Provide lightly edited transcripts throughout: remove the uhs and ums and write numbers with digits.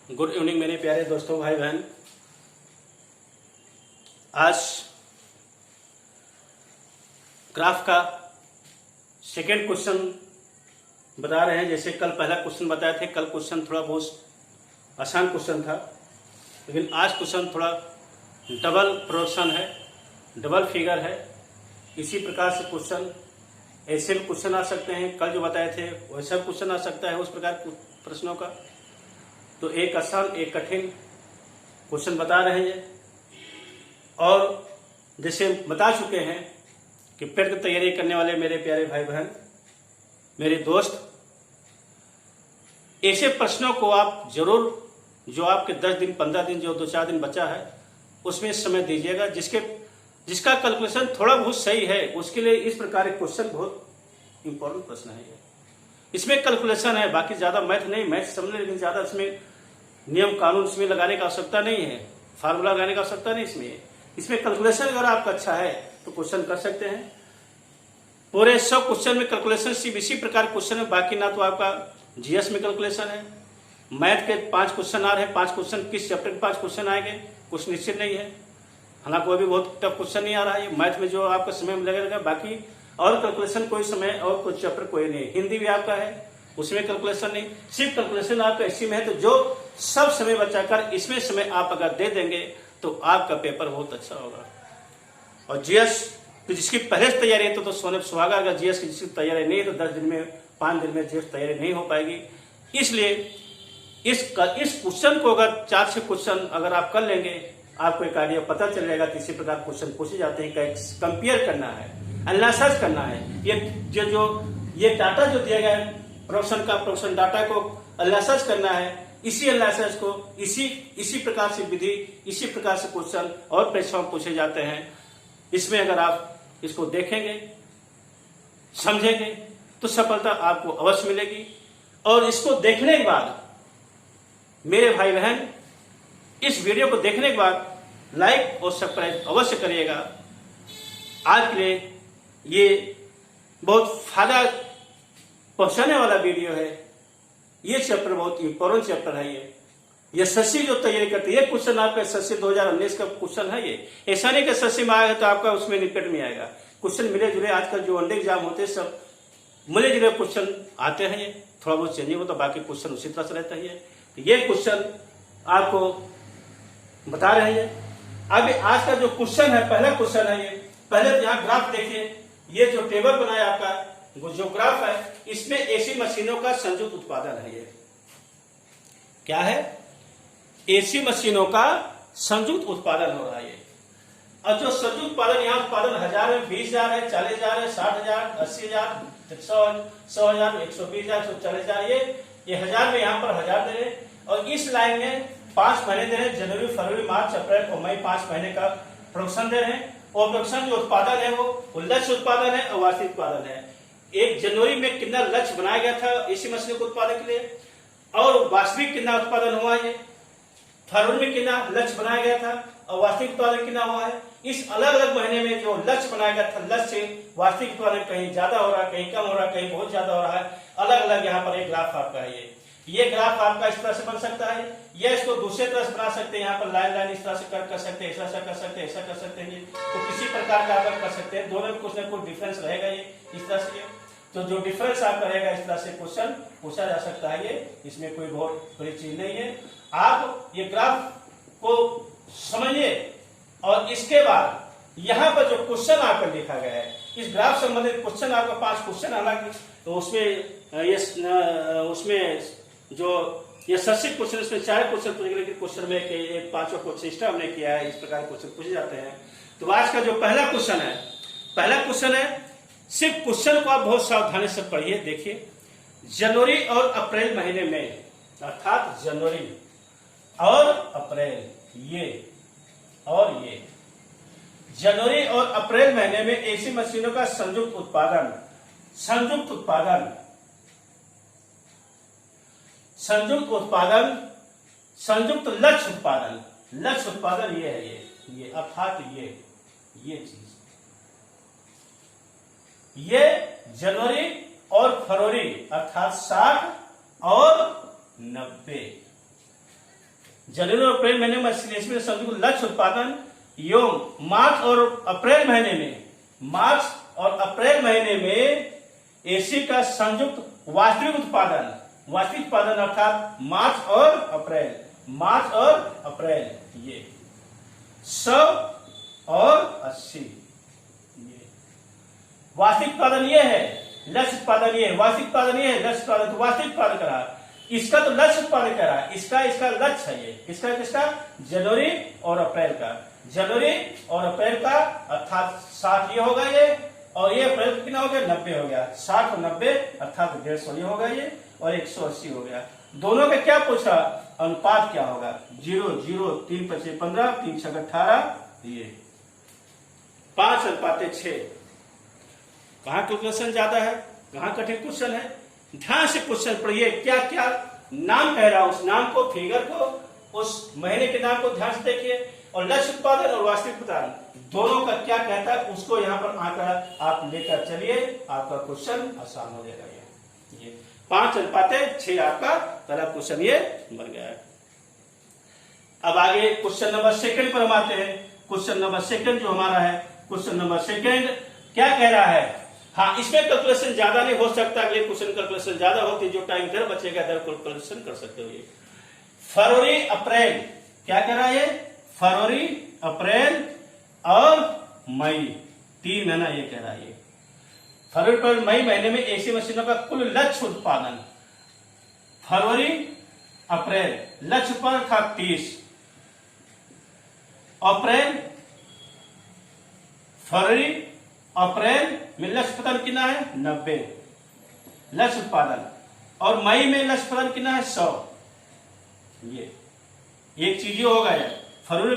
Good evening मेरे प्यारे दोस्तों, भाई बहन। आज ग्राफ का सेकेंड क्वेश्चन बता रहे हैं। जैसे कल पहला क्वेश्चन बताए थे, कल क्वेश्चन थोड़ा बहुत आसान क्वेश्चन था, लेकिन आज क्वेश्चन थोड़ा डबल प्रोडक्शन है, डबल फिगर है। इसी प्रकार से क्वेश्चन ऐसे भी क्वेश्चन आ सकते हैं, कल जो बताए थे वैसा क्वेश्चन आ सकता है उस प्रकार के प्रश्नों का। तो एक आसान एक कठिन क्वेश्चन बता रहे हैं, और जैसे बता चुके हैं कि पेट की तैयारी करने वाले मेरे प्यारे भाई बहन, मेरे दोस्त, ऐसे प्रश्नों को आप जरूर, जो आपके 10 दिन 15 दिन जो 2-4 दिन बचा है उसमें समय दीजिएगा। जिसका कैलकुलेशन थोड़ा बहुत सही है उसके लिए इस प्रकार के क्वेश्चन बहुत इंपॉर्टेंट प्रश्न है। इसमें कैलकुलेशन है, बाकी ज्यादा मैथ नहीं, मैथ समझने, लेकिन ज्यादा इसमें नियम कानून इसमें लगाने की आवश्यकता नहीं है, फार्मूला लगाने की आवश्यकता नहीं। इसमें कैलकुलेशन अगर आपका अच्छा है तो क्वेश्चन कर सकते हैं। पूरे 100 क्वेश्चन में कैलकुलेशन सिर्फ इसी प्रकार क्वेश्चन है, बाकी ना तो आपका जीएस में कैलकुलेशन है। मैथ के 5 क्वेश्चन आ रहे हैं, 5 क्वेश्चन किस चैप्टर के 5 क्वेश्चन आएंगे कुछ निश्चित नहीं है। हालांकि कोई भी बहुत टफ क्वेश्चन नहीं आ रहा है मैथ में, जो आपका समय में लगेगा। बाकी और कैलकुलेशन कोई समय और कोई चैप्टर कोई नहीं। हिंदी भी आपका है, उसमें कैलकुलेशन नहीं, सिर्फ कैलकुलेशन आपका इसी में है। तो जो सब समय बचाकर इसमें समय आप अगर दे देंगे तो आपका पेपर बहुत अच्छा होगा। और जीएस तो जिसकी पहले से तैयारी है तो सोने सुहागा। अगर जीएस की जिसकी तैयारी नहीं है तो 10 दिन में 5 दिन में जीएस तैयारी नहीं हो पाएगी। इसलिए इस क्वेश्चन को अगर 4 से क्वेश्चन अगर आप कर लेंगे, आपको एक आइडिया पता चल जाएगा। इसी प्रकार क्वेश्चन पूछे जाते हैं, कंपेयर करना है, एनालिसिस करना है। ये डाटा जो दिया गया है प्रोडक्शन डाटा को एनालिसिस करना है। इसी एनालिसिस को इसी प्रकार से विधि, इसी प्रकार से क्वेश्चन और परीक्षाओं में पूछे जाते हैं। इसमें अगर आप इसको देखेंगे, समझेंगे तो सफलता आपको अवश्य मिलेगी। और इसको देखने के बाद मेरे भाई बहन, इस वीडियो को देखने के बाद लाइक और सब्सक्राइब अवश्य करिएगा। आज के लिए ये बहुत फायदा पहुंचाने वाला वीडियो है। ये चैप्टर बहुत इंपॉर्टेंट चैप्टर है। ये एसएससी जो तैयारी करती है, ये क्वेश्चन आपका एसएससी 2019 का क्वेश्चन है। ये ऐसा नहीं कि एसएससी में आएगा तो आपका उसमें निकट में आएगा। क्वेश्चन मिले जुले, आजकल जो वनडे एग्जाम होते हैं सब मिले जुले क्वेश्चन आते हैं। ये थोड़ा बहुत चेंजिंग होता, बाकी क्वेश्चन उसी तरह से रहता है। तो ये क्वेश्चन आपको बता रहे हैं। अब आज का जो क्वेश्चन है, पहला क्वेश्चन है ये। पहले तो यहाँ ग्राफ देखिए, ये जो टेबल बनाया आपका जो ग्राफ है, इसमें एसी मशीनों का संयुक्त उत्पादन है। ये क्या है? एसी मशीनों का संयुक्त उत्पादन हो रहा है। और जो संयुक्त उत्पादन, यहाँ उत्पादन 1000 है, 20,000 है, 40,000 है, 60,000, 80,000, 100,000, 120,000, 140,000। ये 1000 में यहाँ पर 1000 दे रहे। और इस लाइन में 5 महीने दे रहे हैं, जनवरी, फरवरी, मार्च, अप्रैल और मई, 5 महीने का प्रोडक्शन दे रहे हैं। और प्रोडक्शन जो उत्पादन है वो लक्ष्य उत्पादन है और वार्षिक उत्पादन है। 1 जनवरी में कितना लक्ष्य बनाया गया था एसी मशीनों के उत्पादन के लिए, और वास्तविक कितना उत्पादन हुआ है। फरवरी में कितना लक्ष्य बनाया गया था और वास्तविक उत्पादन कितना हुआ है। इस अलग अलग महीने में जो लक्ष्य बनाया गया था, लक्ष्य से वास्तविक उत्पादन कहीं ज्यादा हो रहा है, कहीं कम हो रहा है, कहीं बहुत ज्यादा हो रहा है। अलग अलग यहाँ पर एक ग्राफ आपका है। ये ग्राफ आपका इस तरह से बन सकता है, या इसको दूसरे तरह से बना सकते हैं। यहाँ पर लाइन इस तरह से कर सकते हैं, ऐसा कर सकते हैं, ऐसा कर सकते हैं। तो किसी प्रकार का आप कर सकते हैं। दोनों में कुछ न कुछ डिफरेंस रहेगा। ये इस तरह से, तो जो डिफरेंस आपका रहेगा इस तरह से क्वेश्चन पूछा जा सकता है। ये इसमें कोई बहुत बड़ी चीज नहीं है। आप ये ग्राफ को समझिए, और इसके बाद यहाँ पर जो क्वेश्चन आपका लिखा गया है, इस ग्राफ संबंधित क्वेश्चन आपका 5 क्वेश्चन हालांकि, तो उसमें जो ये 80 क्वेश्चन, इसमें 4 क्वेश्चन पूछे, लेकिन क्वेश्चन में एक 5वां क्वेश्चन सिस्टम हमने किया है। इस प्रकार क्वेश्चन पूछे जाते हैं। तो आज का जो पहला क्वेश्चन है, सिर्फ क्वेश्चन को आप बहुत सावधानी से पढ़िए। देखिए, जनवरी और अप्रैल महीने में, अर्थात जनवरी और अप्रैल, ये जनवरी और अप्रैल महीने में एसी मशीनों का संयुक्त उत्पादन, संयुक्त लक्ष्य उत्पादन ये है। ये अर्थात ये चीज, ये जनवरी और फरवरी अर्थात 60 और 90, जनवरी और अप्रैल महीने में इसमें संयुक्त लक्ष्य उत्पादन एवं मार्च और अप्रैल महीने में एसी का संयुक्त वास्तविक उत्पादन अर्थात मार्च और अप्रैल ये 100 और 80 ये वास्तविक उत्पादन ये है, लक्ष्य उत्पादन ये है, वास्तविक उत्पादन ये है, लक्ष्य उत्पादन तो वास्तविक उत्पादन कर रहा है, इसका तो लक्ष्य उत्पादन कर रहा है, इसका लक्ष्य है ये, किसका जनवरी और अप्रैल का अर्थात 60 ये होगा ये, और ये अप्रैल का कितना हो गया 90 हो गया, 60 और 90 अर्थात 150 ये होगा ये, और 180 हो गया। दोनों का क्या पूछा, अनुपात क्या होगा, 0 0 3 5 15 3 6 18 ये 5:6। कहाँ कैलकुलेशन ज्यादा है, कहाँ कठिन क्वेश्चन है, ध्यान से क्वेश्चन पढ़िए, क्या क्या नाम कह रहा है, उस नाम को, फिगर को, उस महीने के नाम को ध्यान से देखिए, और लक्ष्य उत्पादन और वास्तविक उत्पादन दोनों का क्या कहता है उसको यहाँ पर आकर आप लेकर चलिए, आपका क्वेश्चन आसान हो जाएगा। ये 5:6 आपका पहला क्वेश्चन ये बन गया है। अब आगे क्वेश्चन नंबर 2 पर हम आते हैं। क्वेश्चन नंबर 2 जो हमारा है, क्वेश्चन नंबर 2 क्या कह रहा है, हाँ इसमें कैलकुलेशन ज्यादा नहीं हो सकता, अगले क्वेश्चन कैलकुलेशन ज्यादा होती, जो टाइम इधर बचेगा इधर कैलकुलेशन कर सकते हो। ये फरवरी अप्रैल क्या कह रहा है, फरवरी अप्रैल और मई 3 महीना ये कह रहा है। फरवरी अप्रैल मई महीने में एसी मशीनों का कुल लक्ष्य उत्पादन, फरवरी अप्रैल लक्ष्य उत्पादन था 30, फरवरी अप्रैल में लक्ष्य उत्पादन कितना है 90 लक्ष्य उत्पादन, और मई में लक्ष्य उत्पादन कितना है 100। ये एक चीज होगा यार, फरवरी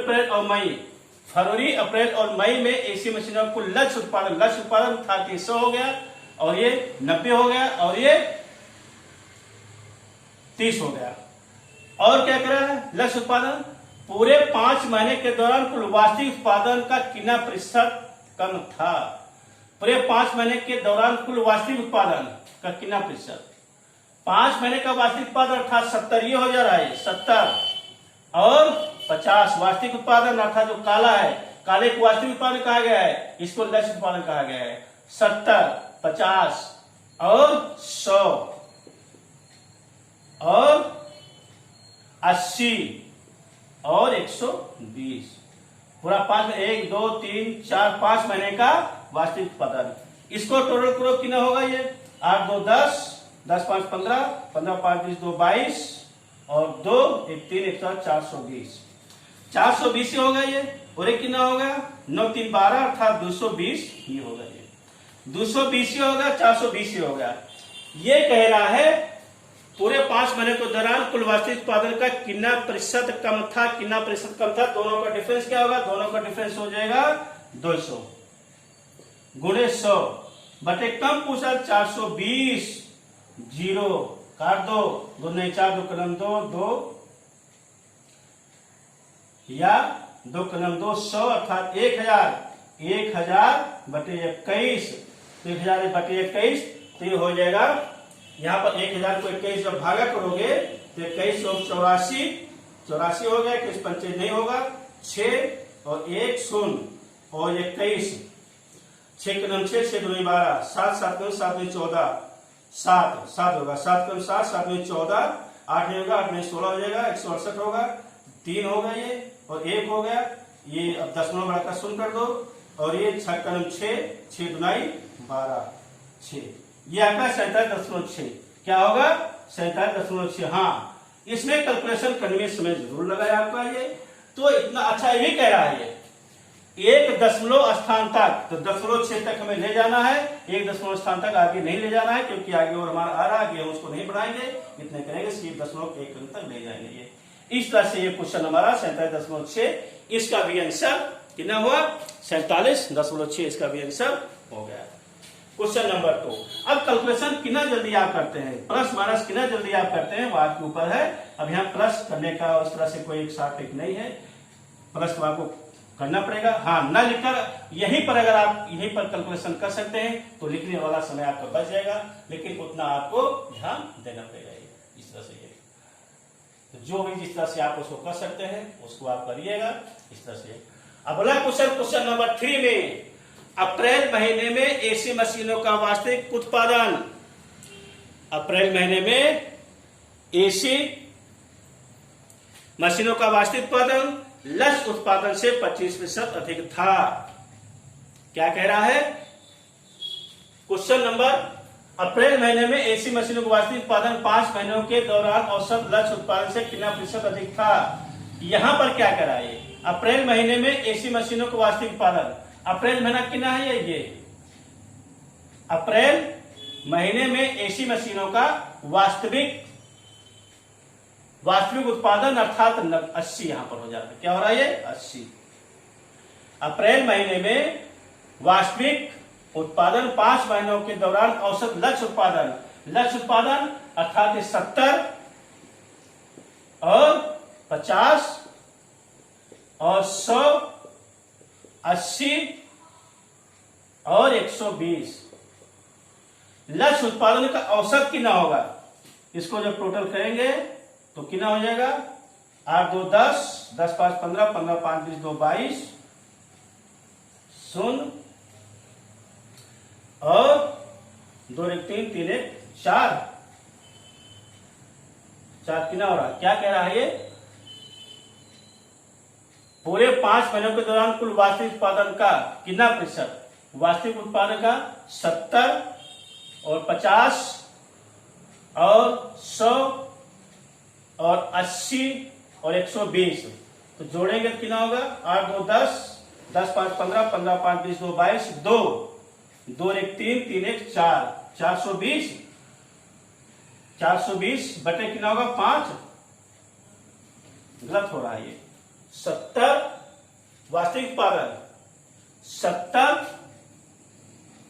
अप्रैल और मई में एसी मशीनों को लक्ष्य उत्पादन था कि 100 हो गया, और ये 90 हो गया, और ये 30 हो गया। और क्या कर रहा है, लक्ष्य उत्पादन पूरे 5 महीने के दौरान कुल वास्तविक उत्पादन का कितना प्रतिशत कम था, पूरे 5 महीने के दौरान कुल वास्तविक उत्पादन का कितना प्रतिशत, 5 महीने का वास्तविक उत्पादन अर्थात 70 ये हो जा रहा है, 70 और 50 वास्तविक उत्पादन अर्थात जो काला है, काले को वास्तविक उत्पादन कहा गया है, इसको लक्ष्य उत्पादन कहा गया है। 70 50 और 100 और 80 और 120 पूरा 1 2 3 4 5 महीने का वास्तविक उत्पादन, इसको टोटल करो कितना होगा, ये 8 2 10 10 5 15 15 5 20 2 22 और 2 1 3 1 420 420 होगा ये, और एक कितना होगा 9 3 12 अर्थात 220 ये होगा, ये 220 होगा, 420 होगा। ये कह रहा है पूरे 5 महीने के दौरान कुल वास्तविक उत्पादन का कितना प्रतिशत कम था, दोनों का डिफरेंस क्या होगा, दोनों का डिफरेंस हो जाएगा 200 गुणे 100 बटे कम पूछा 420 0 काट दो, 2 नहीं 4 2 कलम 2 2 या 2 कलम 2 100 अर्थात 1000 बटे 21, 1000 बटे 21 तो ये हो जाएगा, यहाँ पर 1000 को 21 जब भागा करोगे तो 21 84 हो गया, 21 पंचे नहीं होगा, 6 और 1 0 और 21 6 कलम 6 6 2 12 7 7 7 14 7 होगा, 7 कलम 7 7 14 8 नहीं होगा, 8 में 16 हो जाएगा, 168 होगा, 3 होगा ये और 1 हो गया, ये अब दशमलव बढ़ाकर 0 कर दो, और ये 6 कलम 6 6 दुनाई 12 6, ये आपका 47.6 क्या होगा 47.6। हाँ इसमें कैलकुलेशन करने में समय जरूर लगाया आपका ये, तो इतना अच्छा ये कह रहा है, ये 1 दशमलव स्थान तक, तो 0.6 तक हमें ले जाना है, 1 दशमलव स्थान तक आगे नहीं ले जाना है, क्योंकि आगे और हमारा आ रहा है, हम उसको नहीं बढ़ाएंगे, इतने करेंगे, सिर्फ 0.1 तक ले जाएंगे। ये इस तरह से ये क्वेश्चन हमारा 47.6, इसका भी आंसर कितना हुआ 47.6, इसका भी आंसर हो गया। क्वेश्चन नंबर 2, अब कैलकुलेशन कितना जल्दी आप करते हैं, प्लस माइनस कितना जल्दी आप करते हैं वो आपके ऊपर है। अब यहाँ प्लस करने का उस तरह से कोई एक शॉर्ट ट्रिक नहीं है, प्लस तो आपको करना पड़ेगा। हाँ न लिखकर यहीं पर अगर आप यहीं पर कैलकुलेशन कर सकते हैं तो लिखने वाला समय आपका बच जाएगा, लेकिन उतना आपको ध्यान देना पड़ेगा। इस तरह से तो जो भी जिस तरह से आप उसको कर सकते हैं उसको आप करिएगा इस तरह से। अब अगला क्वेश्चन नंबर 3 में अप्रैल महीने में एसी मशीनों का वास्तविक उत्पादन, अप्रैल महीने में एसी मशीनों का वास्तविक उत्पादन लक्ष्य उत्पादन से 25% अधिक था। क्या कह रहा है क्वेश्चन नंबर, अप्रैल महीने में एसी मशीनों का वास्तविक उत्पादन 5 महीनों के दौरान औसत लक्ष्य उत्पादन से कितना प्रतिशत अधिक था। यहां पर क्या कह रहा है, अप्रैल महीने में एसी मशीनों का वास्तविक उत्पादन, अप्रैल महीना कितना है ये अप्रैल महीने में एसी मशीनों का वास्तविक उत्पादन अर्थात 80 यहां पर हो जाता है। क्या हो रहा है ये 80। अप्रैल महीने में वास्तविक उत्पादन 5 महीनों के दौरान औसत लक्ष्य उत्पादन अर्थात 70 और 50 और 100, 80 और 120 लक्ष्य उत्पादन का औसत कितना होगा। इसको जब टोटल करेंगे तो कितना हो जाएगा 8 2 10, 10 5 15, 15 5 20, 2 22, 0 और 2 1 3 3 1 4 कितना हो रहा है। क्या कह रहा है ये पूरे 5 महीनों के दौरान कुल वास्तविक उत्पादन का कितना प्रतिशत, वास्तविक उत्पादन का 70 और 50 और 100 और 80 और 120 तो जोड़ेंगे तो कितना होगा 8 2 10, 10 5 15, 15 5 20, 2 22, 2 1 3 3 1 4, 420 बटे कितना होगा 5, गलत हो रहा है ये 70 वास्तविक उत्पादन 70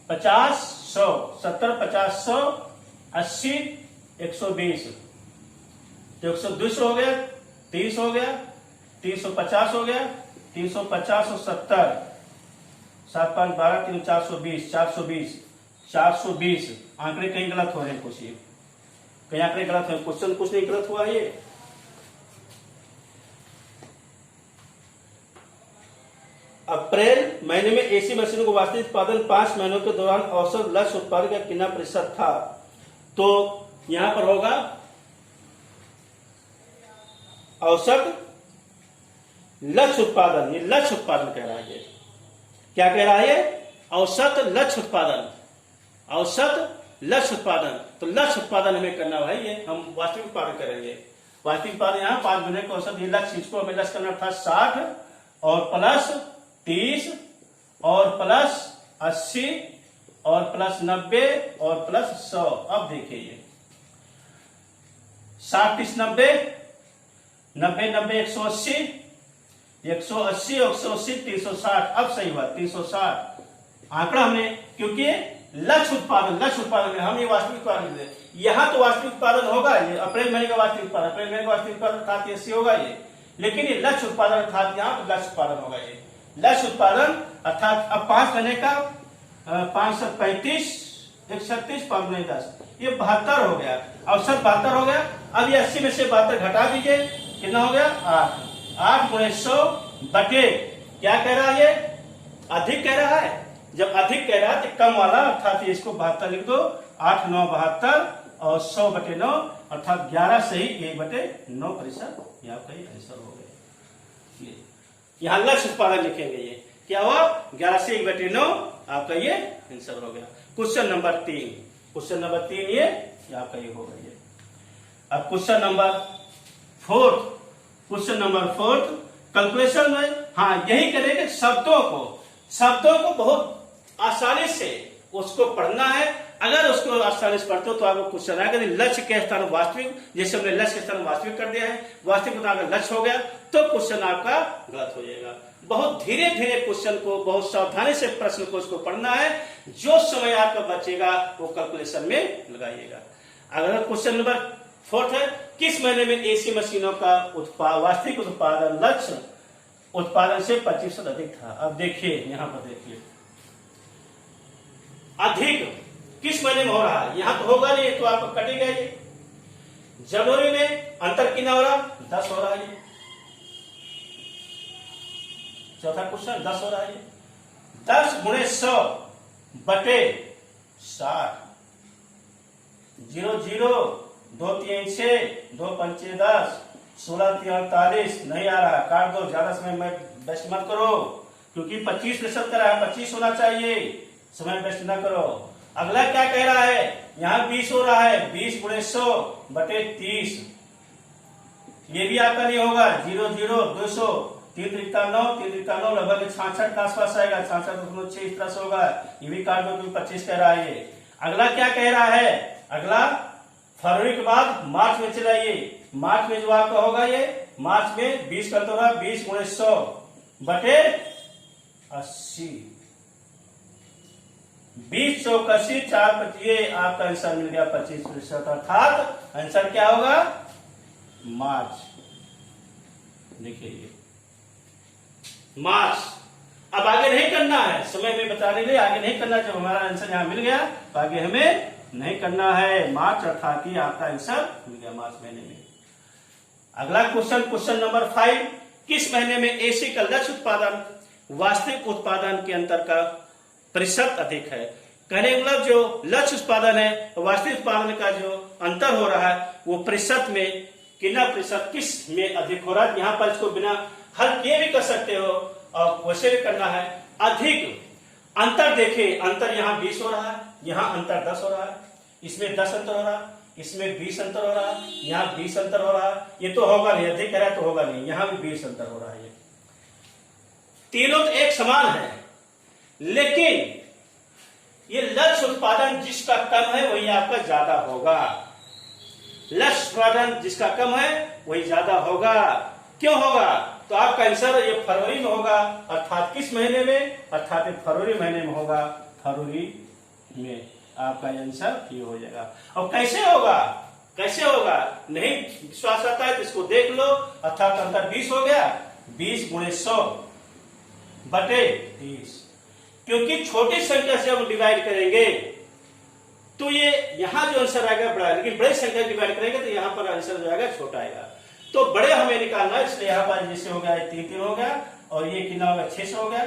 50 100, 70 50 100 80 120 तो 120 हो गया, 30 हो गया, 350 हो गया, 350 और 70, 7 5 12 3 420, 420 आंकड़े कहीं गलत हो रहे हैं, कुछ कहीं आंकड़े गलत हो, क्वेश्चन कुछ नहीं गलत हुआ ये। अप्रैल महीने में एसी मशीनों को वास्तविक उत्पादन 5 महीनों के दौरान औसत लक्ष्य उत्पादन का कितना प्रतिशत था। तो यहां पर होगा औसत लक्ष्य उत्पादन, ये लक्ष्य उत्पादन कह रहा है। क्या कह रहा है, औसत लक्ष्य उत्पादन, औसत लक्ष्य उत्पादन। तो लक्ष्य उत्पादन हमें करना है, ये हम वास्तविक उत्पादन करेंगे। वास्तविक उत्पादन यहाँ 5 महीने का औसत, ये लक्ष्य, इसको हमें लक्ष्य करना था 60 और प्लस 30 और प्लस 80 और प्लस 90 और प्लस 100। अब देखिए ये 60 30 90 90 90 180 180 180 360। अब सही बात 360 आंकड़ा हमने, क्योंकि लक्ष्य उत्पादन में हम ये वास्तविक उत्पादन, यहां तो वास्तविक उत्पादन होगा, ये अप्रैल महीने का वास्तविक उत्पादन, अप्रैल महीने का वास्तविक उत्पादन अर्थात 80 होगा ये, लेकिन ये लक्ष्य उत्पादन अर्थात यहाँ पर लक्ष्य उत्पादन होगा। ये लक्ष्य उत्पादन अर्थात अब 5 महीने का 535 136 5 9 10, ये 72 हो गया, औसत 72 हो गया। अब ये 80 में से 72 घटा दीजिए, कितना हो गया 8 गुणे 100 बटे, क्या कह रहा है ये अधिक कह रहा है। जब अधिक कह रहा है तो कम वाला अर्थात इसको 72 लिख दो, 8 9 72 और 100 बटे 9 अर्थात 11 सही 1 बटे 9%। यहाँ का आंसर हो गया। यहाँ लक्ष्य उत्पादन लिखेंगे, ये क्या हुआ 11 से 1 बटे 9 आपका ये आंसर हो गया। क्वेश्चन नंबर 3 ये आपका ये हो गया। अब क्वेश्चन नंबर 4 कैलकुलेशन में, हाँ यही करेंगे, शब्दों को बहुत आसानी से उसको पढ़ना है। अगर उसको आसानी से पढ़ते हो तो आपको क्वेश्चन आएगा लक्ष्य के स्थान वास्तविक, जैसे हमने लक्ष्य के स्थान वास्तविक कर दिया है, वास्तविक अगर लक्ष्य हो गया तो क्वेश्चन आपका गलत हो जाएगा। बहुत धीरे धीरे क्वेश्चन को, बहुत सावधानी से प्रश्न को उसको पढ़ना है, जो समय आपका बचेगा वो कैलकुलेशन में लगाइएगा। अगर क्वेश्चन नंबर 4 है, किस महीने में एसी मशीनों का वास्तविक उत्पादन लक्ष्य उत्पादन से 25% अधिक था। अब देखिए यहां पर देखिए अधिक किस महीने में हो रहा है, यहां तो होगा नहीं तो आपको कटेगा ये। जनवरी में अंतर कितना हो रहा, 10 हो रहा है। चौथा क्वेश्चन 10 हो रहा है। 10 गुणे 100 बटे 60, 0 0 2 3 6 2 5 10 16 3 48 नहीं आ रहा, काट दो, ज्यादा समय में वेस्ट मत करो क्योंकि 25% करा है, 25 होना चाहिए, समय वेस्ट ना करो। अगला क्या कह रहा है, यहाँ 20 हो रहा है, 20 गुणे 100 बटे 30, ये भी आपका नहीं होगा, 0 0 200 3 त्रिका 9 3 त्रिका 9 लगभग 66 के आसपास आएगा, 66.6 इस तरह से होगा, ये भी काट दो क्योंकि 25 कह रहा है ये। अगला क्या कह रहा है, अगला फरवरी के बाद मार्च में चलाइए, मार्च में जो आपका होगा ये, मार्च में 20 करते होगा, 20 गुणे 100 बटे 80, 20 100 80 4 ये आपका आंसर मिल गया 25%, अर्थात आंसर क्या होगा, मार्च। देखिए ये मार्च। अब आगे नहीं करना है, समय में बताने के लिए आगे नहीं करना, जब हमारा आंसर यहां मिल गया तो आगे हमें नहीं करना है, मार्च अर्थात ही आपका आंसर मिल गया मार्च महीने में। अगला क्वेश्चन, क्वेश्चन नंबर 5, किस महीने में एसी का लक्ष्य उत्पादन वास्तविक उत्पादन के अंतर का प्रतिशत अधिक है। कहने का मतलब जो लक्ष्य उत्पादन है वास्तविक उत्पादन का जो अंतर हो रहा है वो प्रतिशत में कितना प्रतिशत किस में अधिक हो रहा है। यहाँ पर इसको बिना हल किए भी कर सकते हो और वैसे भी करना है। अधिक अंतर देखिए, अंतर यहाँ 20 हो रहा है, यहाँ अंतर 10 हो रहा है, इसमें 10 अंतर हो रहा है, इसमें 20 अंतर हो रहा है, यहाँ 20 अंतर हो रहा है, ये तो होगा नहीं, अधिक है तो होगा नहीं, यहाँ भी 20 अंतर हो रहा है। तीनों तो एक समान है, लेकिन ये लक्ष्य उत्पादन जिसका कम है वही आपका ज्यादा होगा, लक्ष्य उत्पादन जिसका कम है वही ज्यादा होगा। क्यों होगा, तो आपका आंसर ये फरवरी में होगा, अर्थात किस महीने में, अर्थात फरवरी महीने में होगा, फरवरी में आपका आंसर ये हो जाएगा। और कैसे होगा, कैसे होगा, नहीं विश्वास आता है तो इसको देख लो, अर्थात अंतर 20 हो गया, 20 गुणे 100 बटे 30, क्योंकि छोटी संख्या से हम डिवाइड करेंगे तो ये यहाँ जो आंसर आएगा बड़ा, लेकिन बड़ी संख्या डिवाइड करेंगे तो यहाँ पर आंसर जो आएगा छोटा आएगा, तो बड़े हमें निकालना है, इसलिए यहाँ पर जैसे हो गया 3 3 हो गया, और ये कितना होगा 600 हो गया,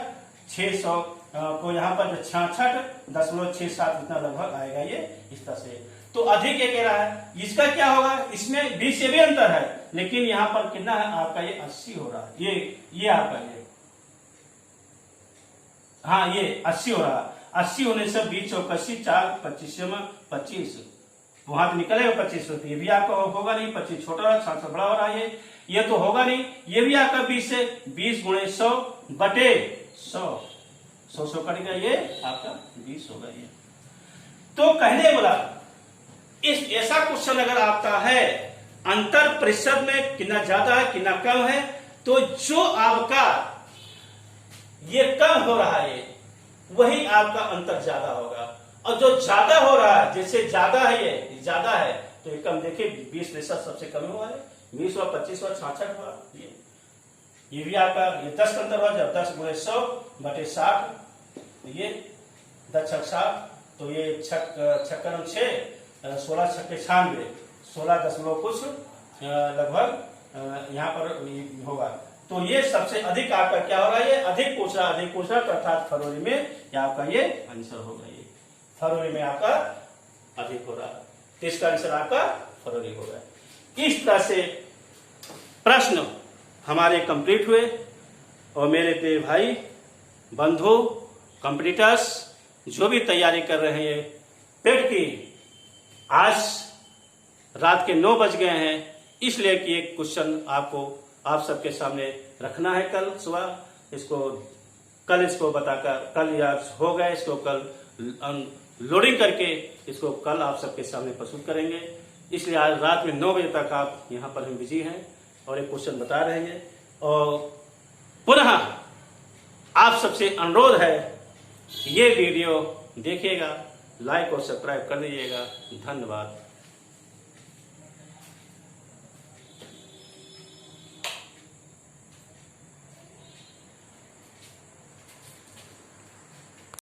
600 को यहाँ पर 66.67 इतना लगभग आएगा ये इस तरह से। तो अधिक ये कह रहा है, इसका क्या होगा, इसमें 20 से भी अंतर है, लेकिन यहाँ पर कितना है आपका ये 80 हो रहा है, ये आपका ये, हाँ ये 80 हो रहा है, 80 होने से 20 चौक 80 4 25 में 25 वहां तो निकलेगा 25, ये भी आपका होगा नहीं, 25 छोटा रहा, 700 बड़ा हो रहा है, ये तो होगा नहीं, ये भी आपका 20 से 20 गुणे 100 बटे 100 कटेगा, ये आपका 20 होगा ये। तो कहने वाला इस ऐसा क्वेश्चन अगर आता है अंतर प्रतिशत में कितना ज्यादा है कितना कम है, तो जो आपका ये कम हो रहा है वही आपका अंतर ज्यादा होगा, और जो ज्यादा हो रहा है, जैसे ज्यादा है ये ज्यादा है तो ये कम, देखिए 20% सबसे कम हुआ है, 20 हुआ 25 हुआ 66 हुआ, ये भी आपका ये 10 का अंतर हुआ, जब 10 गुणे 100 बटे 60, ये 10 छक 60, तो ये छक्कर 6 16 छक्के 96 16 दशमलव कुछ लगभग यहाँ पर होगा। तो ये सबसे अधिक आपका क्या हो रहा है, ये अधिक पूछ रहा अर्थात फरवरी में ये आपका ये आंसर होगा, ये फरवरी में आपका अधिक हो रहा है, तो इसका आंसर आपका फरवरी होगा। इस तरह से प्रश्न हमारे कंप्लीट हुए, और मेरे प्रिय भाई बंधु कंपटीटर्स जो भी तैयारी कर रहे हैं पेट की, आज रात के 9 बज गए हैं, इसलिए कि एक क्वेश्चन आपको आप सबके सामने रखना है कल सुबह, इसको कल इसको बताकर, कल या हो गया इसको कल लोडिंग करके इसको कल आप सबके सामने प्रस्तुत करेंगे, इसलिए आज रात में 9 बजे तक आप यहाँ पर हम बिजी हैं और एक क्वेश्चन बता रहे हैं। और पुनः आप सबसे अनुरोध है ये वीडियो देखिएगा, लाइक और सब्सक्राइब कर दीजिएगा। धन्यवाद।